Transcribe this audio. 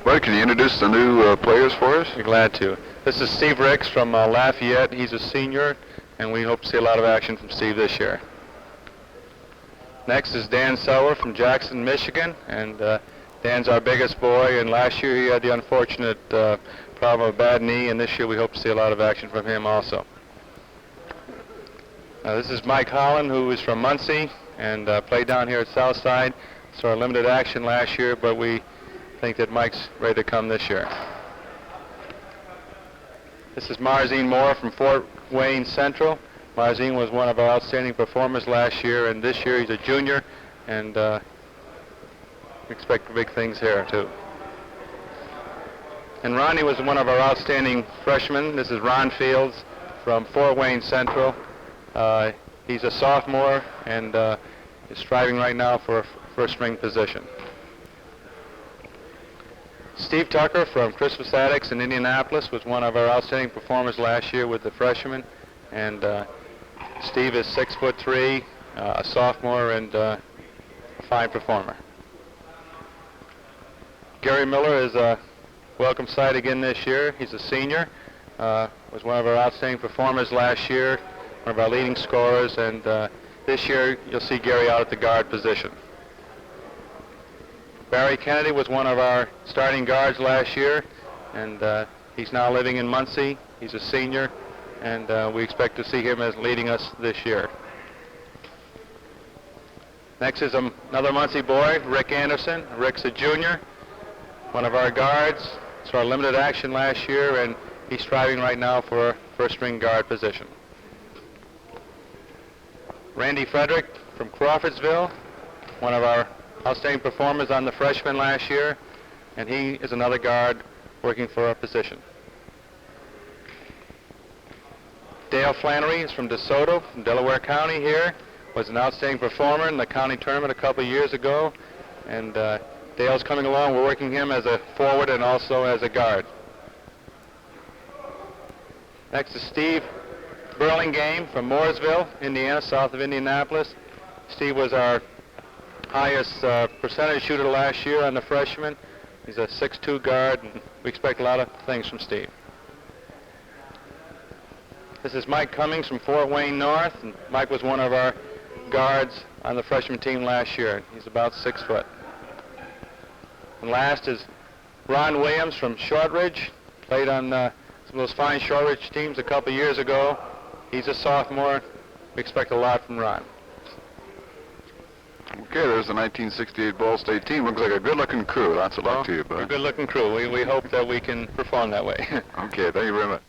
Bud, can you introduce the new players for us? Be glad to. This is Steve Ricks from Lafayette. He's a senior, and we hope to see a lot of action from Steve this year. Next is Dan Selwa from Jackson, Michigan, and Dan's our biggest boy, and last year he had the unfortunate problem of a bad knee, and this year we hope to see a lot of action from him also. This is Mike Holland, who is from Muncie and played down here at Southside. Saw limited action last year, but we think that Mike's ready to come this year. This is Marzine Moore from Fort Wayne Central. Marzine was one of our outstanding performers last year, and this year he's a junior, and we expect big things here too. And Ronnie was one of our outstanding freshmen. This is Ron Fields from Fort Wayne Central. He's a sophomore and is striving right now for a first-string position. Steve Tucker from Christmas Addicts in Indianapolis was one of our outstanding performers last year with the freshmen, and Steve is 6'3", a sophomore and a fine performer. Gary Miller is a welcome sight again this year. He's a senior, was one of our outstanding performers last year, one of our leading scorers, and this year you'll see Gary out at the guard position. Barry Kennedy was one of our starting guards last year, and he's now living in Muncie. He's a senior, and we expect to see him as leading us this year. Next is another Muncie boy, Rick Anderson. Rick's a junior, one of our guards. Saw limited action last year, and he's striving right now for a first-string guard position. Randy Frederick from Crawfordsville, one of our outstanding performers on the freshman last year, and he is another guard working for a position. Dale Flannery is from DeSoto, from Delaware County here, was an outstanding performer in the county tournament a couple years ago, and Dale's coming along. We're working him as a forward and also as a guard. Next is Steve Burlingame from Mooresville, Indiana, south of Indianapolis. Steve was our highest percentage shooter last year on the freshman. He's a 6'2" guard, and we expect a lot of things from Steve. This is Mike Cummings from Fort Wayne North, and Mike was one of our guards on the freshman team last year. He's about 6 foot. And last is Ron Williams from Shortridge, played on some of those fine Shortridge teams a couple years ago. He's a sophomore. We expect a lot from Ron. Okay, there's the 1968 Ball State team. Looks like a good-looking crew. Lots of luck to you, bud. A good-looking crew. We hope that we can perform that way. Okay, thank you very much.